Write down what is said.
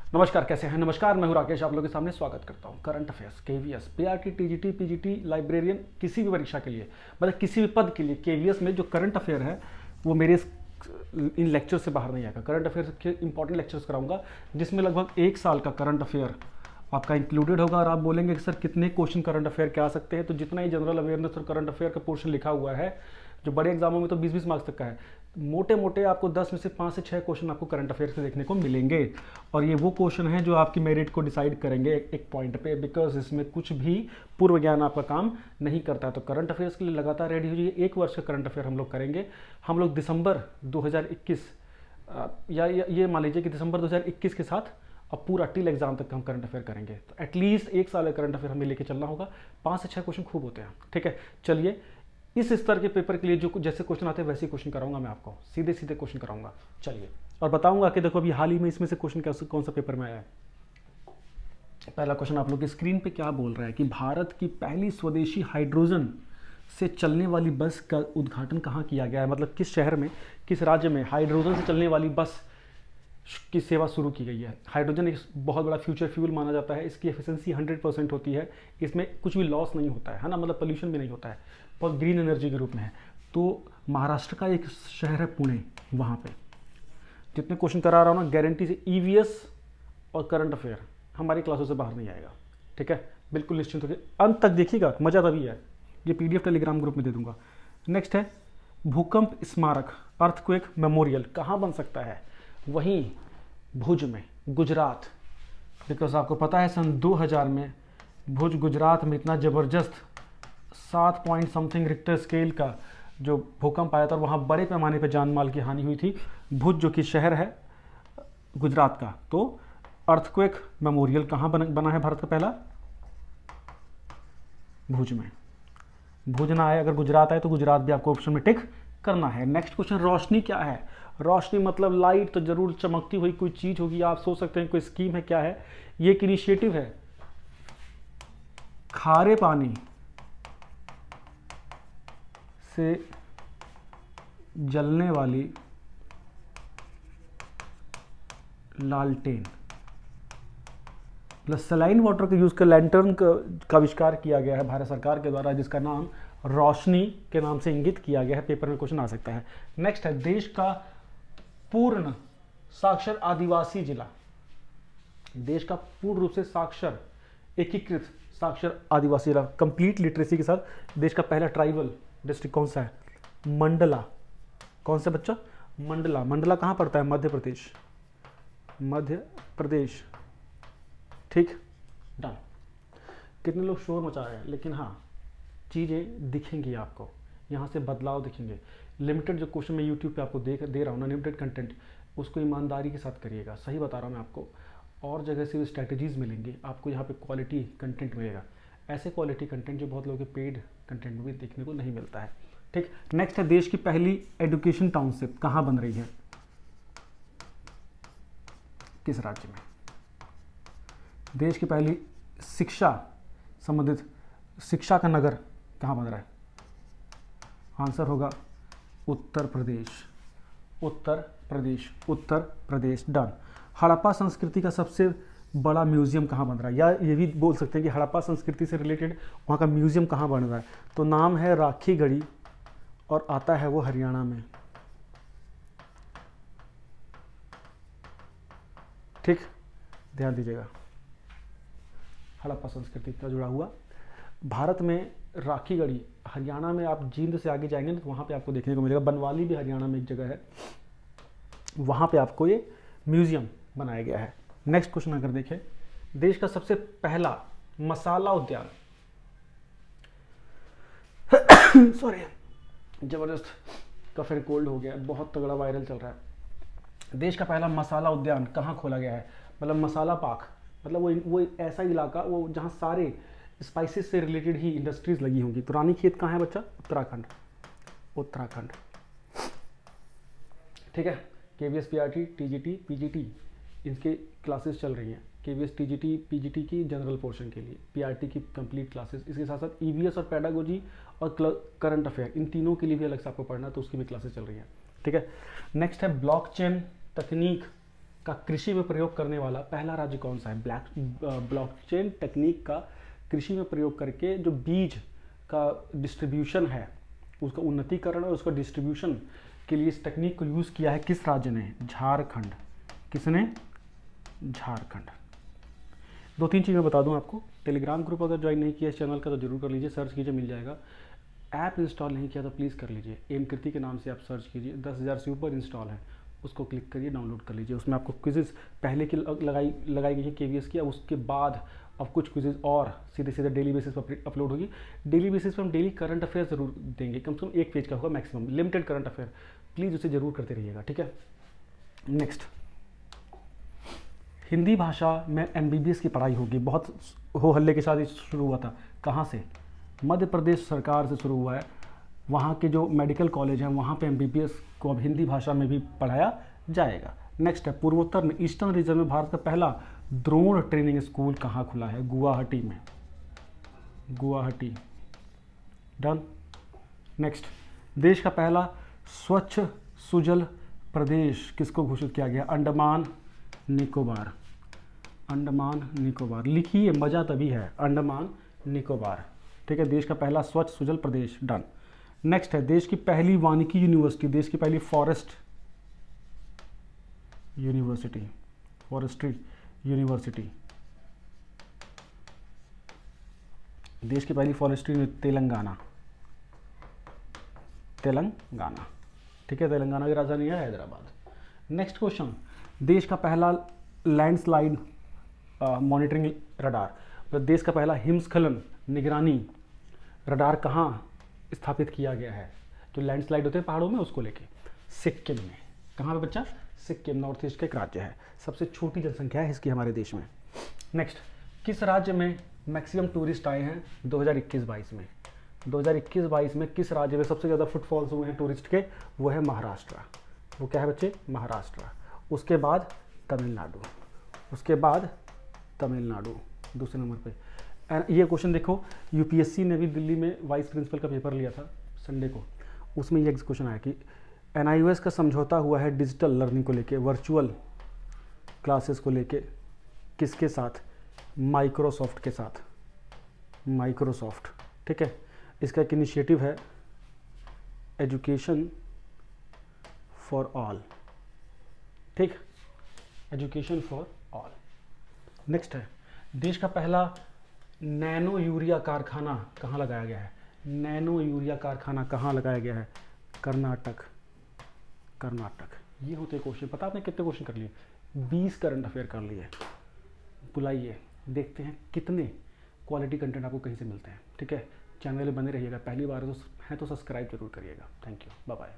नमस्कार, कैसे हैं? नमस्कार, मैं हूं राकेश, आप लोगों के सामने स्वागत करता हूं। Current affairs, KVS, PRT, TGT, PGT, librarian, किसी भी परीक्षा के लिए, मतलब किसी भी पद के लिए केवीएस में जो करंट अफेयर है वो मेरे इन लेक्चर से बाहर नहीं आएगा। करंट अफेयर के इंपॉर्टेंट लेक्चर्स कराऊंगा जिसमें लगभग 1 साल का करंट अफेयर आपका इंक्लूडेड होगा। और आप बोलेंगे कि सर कितने क्वेश्चन करंट अफेयर के आ सकते हैं, तो जितना ही जनरल अवेयरनेस और करंट अफेयर का पोर्शन लिखा हुआ है, जो बड़े एग्जामों में तो 20-20 मार्क्स तक का है, मोटे मोटे आपको 10 में से 5 से 6 क्वेश्चन आपको करंट अफेयर से देखने को मिलेंगे। और ये वो क्वेश्चन है जो आपकी मेरिट को डिसाइड करेंगे एक पॉइंट पे, बिकॉज इसमें कुछ भी पूर्व ज्ञान आपका काम नहीं करता है। तो करंट अफेयर्स के लिए लगातार रेडी हो जाइए। 1 वर्ष का करंट अफेयर हम लोग करेंगे। हम लोग दिसंबर 2021 या ये मान लीजिए कि दिसंबर 2021 के साथ अब पूरा टिल एग्जाम तक हम करंट अफेयर करेंगे। तो एटलीस्ट 1 साल का करंट अफेयर हमें लेके चलना होगा। 5 से 6 क्वेश्चन खूब होते हैं, ठीक है। चलिए, इस स्तर के पेपर के लिए जो जैसे क्वेश्चन आते हैं वैसे क्वेश्चन कराऊंगा मैं आपको, सीधे सीधे क्वेश्चन कराऊंगा। चलिए, और बताऊंगा कि देखो अभी हाल ही में इसमें से क्वेश्चन कौन सा पेपर में आया है। पहला क्वेश्चन आप लोग की स्क्रीन पे क्या बोल रहा है कि भारत की पहली स्वदेशी हाइड्रोजन से चलने वाली बस का उद्घाटन कहाँ किया गया है। मतलब किस शहर में, किस राज्य में हाइड्रोजन से चलने वाली बस की सेवा शुरू की गई है। हाइड्रोजन एक बहुत बड़ा फ्यूचर फ्यूल माना जाता है। इसकी एफिशिएंसी 100% होती है। इसमें कुछ भी लॉस नहीं होता है ना, मतलब पोल्यूशन भी नहीं होता है, बहुत ग्रीन एनर्जी के रूप में है। तो महाराष्ट्र का एक शहर है पुणे, वहाँ पे जितने क्वेश्चन करा रहा हूँ ना, गारंटी से ईवीएस और करंट अफेयर हमारी क्लासों से बाहर नहीं आएगा, ठीक है। बिल्कुल निश्चिंत होकर अंत तक देखिएगा, मजा तभी है। ये पीडीएफ टेलीग्राम ग्रुप में दे दूंगा। नेक्स्ट है भूकंप स्मारक, अर्थक्वेक मेमोरियल कहाँ बन सकता है। वहीं भुज में, गुजरात। बिकॉज आपको पता है सन 2000 में भुज गुजरात में इतना ज़बरदस्त 7 पॉइंट समथिंग रिक्टर स्केल का जो भूकंप आया था, और वहाँ बड़े पैमाने पर जान माल की हानि हुई थी। भुज जो कि शहर है गुजरात का, तो अर्थक्वेक मेमोरियल कहाँ बना है भारत का पहला, भुज में। भुज ना आए, अगर गुजरात आए तो गुजरात भी आपको ऑप्शन में टिक करना है। नेक्स्ट क्वेश्चन, रोशनी क्या है। रोशनी मतलब लाइट, तो जरूर चमकती हुई कोई चीज होगी। आप सोच सकते हैं कोई स्कीम है, क्या है ये, एक इनिशिएटिव है। खारे पानी से जलने वाली लालटेन, मतलब सलाइन वाटर का यूज कर लैंटर्न का आविष्कार किया गया है भारत सरकार के द्वारा, जिसका नाम रोशनी के नाम से इंगित किया गया है। पेपर में क्वेश्चन आ सकता है। नेक्स्ट है देश का पूर्ण साक्षर आदिवासी जिला। देश का पूर्ण रूप से साक्षर, एकीकृत साक्षर आदिवासी जिला, कंप्लीट लिटरेसी के साथ देश का पहला ट्राइबल डिस्ट्रिक्ट कौन सा है, मंडला। कौन सा बच्चा, मंडला। मंडला कहाँ पड़ता है, मध्य प्रदेश, मध्य प्रदेश, ठीक, डन। कितने लोग शोर मचा रहे हैं, लेकिन हाँ चीज़ें दिखेंगी आपको, यहाँ से बदलाव दिखेंगे। लिमिटेड जो क्वेश्चन मैं यूट्यूब पे आपको दे रहा हूँ ना, लिमिटेड कंटेंट, उसको ईमानदारी के साथ करिएगा। सही बता रहा हूँ मैं आपको। और जगह से भी स्ट्रैटेजीज मिलेंगी आपको, यहाँ पे क्वालिटी कंटेंट मिलेगा। ऐसे क्वालिटी कंटेंट जो बहुत लोगों के पेड कंटेंट में भी देखने को नहीं मिलता है, ठीक। नेक्स्ट है देश की पहली एजुकेशन टाउनशिप कहाँ बन रही है, किस राज्य में। देश की पहली शिक्षा संबंधित शिक्षा का नगर कहाँ बन रहा है, आंसर होगा उत्तर प्रदेश। उत्तर प्रदेश, उत्तर प्रदेश, डन। हड़प्पा संस्कृति का सबसे बड़ा म्यूजियम कहाँ बन रहा है, या ये भी बोल सकते हैं कि हड़प्पा संस्कृति से रिलेटेड वहाँ का म्यूजियम कहाँ बन रहा है, तो नाम है राखीगढ़ी, और आता है वो हरियाणा में, ठीक, ध्यान दीजिएगा। हड़प्पा संस्कृति का जुड़ा हुआ भारत में राखीगढ़ी, हरियाणा में। आप जींद से आगे जाएंगे ना तो वहाँ पे आपको देखने को मिलेगा। बनवाली भी हरियाणा में एक जगह है, वहाँ पे आपको ये म्यूजियम बनाया गया है। नेक्स्ट क्वेश्चन अगर देखें, देश का सबसे पहला मसाला उद्यान सॉरी, जबरदस्त कफ एंड कोल्ड हो गया, बहुत तगड़ा वायरल चल रहा है। देश का पहला मसाला उद्यान कहाँ खोला गया है, मतलब मसाला पाक, मतलब वो ऐसा इलाका वो जहाँ सारे स्पाइसेस से रिलेटेड ही इंडस्ट्रीज लगी होंगी। तो रानीखेत कहाँ है बच्चा, उत्तराखंड, उत्तराखंड, ठीक है। केवीएस, पीआरटी, टीजीटी, पीजीटी, इनके क्लासेस चल रही हैं। केवीएस, टीजीटी, पीजीटी की जनरल पोर्शन के लिए, पीआरटी की कंप्लीट क्लासेस, इसके साथ साथ ईवीएस और पेडागोजी और करंट अफेयर, इन तीनों के लिए भी अलग से आपको पढ़ना है, तो उसकी भी क्लासेस चल रही हैं, ठीक है। नेक्स्ट है ब्लॉकचेन तकनीक का कृषि में प्रयोग करने वाला पहला राज्य कौन सा है? ब्लॉकचेन टेक्निक का कृषि में प्रयोग करके जो बीज का डिस्ट्रीब्यूशन है, उसका उन्नतीकरण और उसका डिस्ट्रीब्यूशन के लिए इस टेक्निक को यूज़ किया है किस राज्य ने? झारखंड। किसने? झारखंड। 2-3 चीज़ें बता दूं आपको। टेलीग्राम ग्रुप अगर ज्वाइन नहीं किया इस चैनल का तो जरूर कर लीजिए, सर्च कीजिए मिल जाएगा। ऐप इंस्टॉल नहीं किया तो प्लीज़ कर लीजिए, एम कृति के नाम से आप सर्च कीजिए, 10,000 से ऊपर इंस्टॉल है, उसको क्लिक करिए, डाउनलोड कर लीजिए। उसमें आपको क्विजेज़ पहले की लगाई गई है KVS की, अब उसके बाद अब कुछ क्विजेज़ और सीधे सीधे डेली बेसिस पर अपलोड होगी। डेली बेसिस पर हम डेली करंट अफेयर जरूर देंगे, कम से कम 1 पेज का होगा maximum, limited current affair, please उसे जरूर करते रहिएगा, ठीक है। नेक्स्ट, हिंदी भाषा में MBBS की पढ़ाई होगी, बहुत हो हल्ले के साथ ये शुरू हुआ था। कहाँ से? मध्य प्रदेश सरकार से शुरू हुआ है। वहाँ के जो मेडिकल कॉलेज हैं वहाँ पे MBBS को अब हिंदी भाषा में भी पढ़ाया जाएगा। नेक्स्ट है, पूर्वोत्तर में ईस्टर्न रीजन में भारत का पहला द्रोण ट्रेनिंग स्कूल कहाँ खुला है? गुवाहाटी में। गुवाहाटी। डन। नेक्स्ट, देश का पहला स्वच्छ सुजल प्रदेश किसको घोषित किया गया? अंडमान निकोबार। अंडमान निकोबार लिखिए, मजा तभी है, अंडमान निकोबार, ठीक है। देश का पहला स्वच्छ सुजल प्रदेश। डन। नेक्स्ट है, देश की पहली वानिकी यूनिवर्सिटी, देश की पहली फॉरेस्ट यूनिवर्सिटी, फॉरेस्ट्री यूनिवर्सिटी, देश की पहली फॉरेस्ट्री तेलंगाना। तेलंगाना, ठीक है, तेलंगाना की राजधानी है हैदराबाद। नेक्स्ट क्वेश्चन, देश का पहला लैंडस्लाइड मॉनिटरिंग रडार, तो देश का पहला हिमस्खलन निगरानी रडार कहाँ स्थापित किया गया है? जो लैंडस्लाइड होते हैं पहाड़ों में उसको लेके, सिक्किम में। कहाँ पे बच्चा? सिक्किम, नॉर्थ ईस्ट का एक राज्य है, सबसे छोटी जनसंख्या है इसकी हमारे देश में। नेक्स्ट, किस राज्य में मैक्सिमम टूरिस्ट आए हैं 2021-22 में? 2021-22 में किस राज्य में सबसे ज़्यादा फुटफॉल्स हुए हैं टूरिस्ट के? वो है महाराष्ट्र। वो क्या है बच्चे? महाराष्ट्र। उसके बाद तमिलनाडु, उसके बाद तमिलनाडु दूसरे नंबर पे। ये क्वेश्चन देखो, UPSC ने भी दिल्ली में वाइस प्रिंसिपल का पेपर लिया था संडे को, उसमें ये क्वेश्चन आया कि NIOS का समझौता हुआ है डिजिटल लर्निंग को लेके, वर्चुअल क्लासेस को लेके, किसके साथ? माइक्रोसॉफ्ट के साथ। माइक्रोसॉफ्ट, ठीक है। इसका एक इनिशिएटिव है एजुकेशन फॉर ऑल, ठीक, एजुकेशन फॉर ऑल। नेक्स्ट है, देश का पहला नैनो यूरिया कारखाना कहाँ लगाया गया है? नैनो यूरिया कारखाना कहाँ लगाया गया है? कर्नाटक। कर्नाटक। ये होते क्वेश्चन, पता आपने कितने क्वेश्चन कर लिए? 20 करंट अफेयर कर लिए। बुलाइए, देखते हैं कितने क्वालिटी कंटेंट आपको कहीं से मिलते हैं, ठीक है। चैनल में बने रहिएगा, पहली बार है तो सब्सक्राइब जरूर करिएगा। Thank you, bye bye.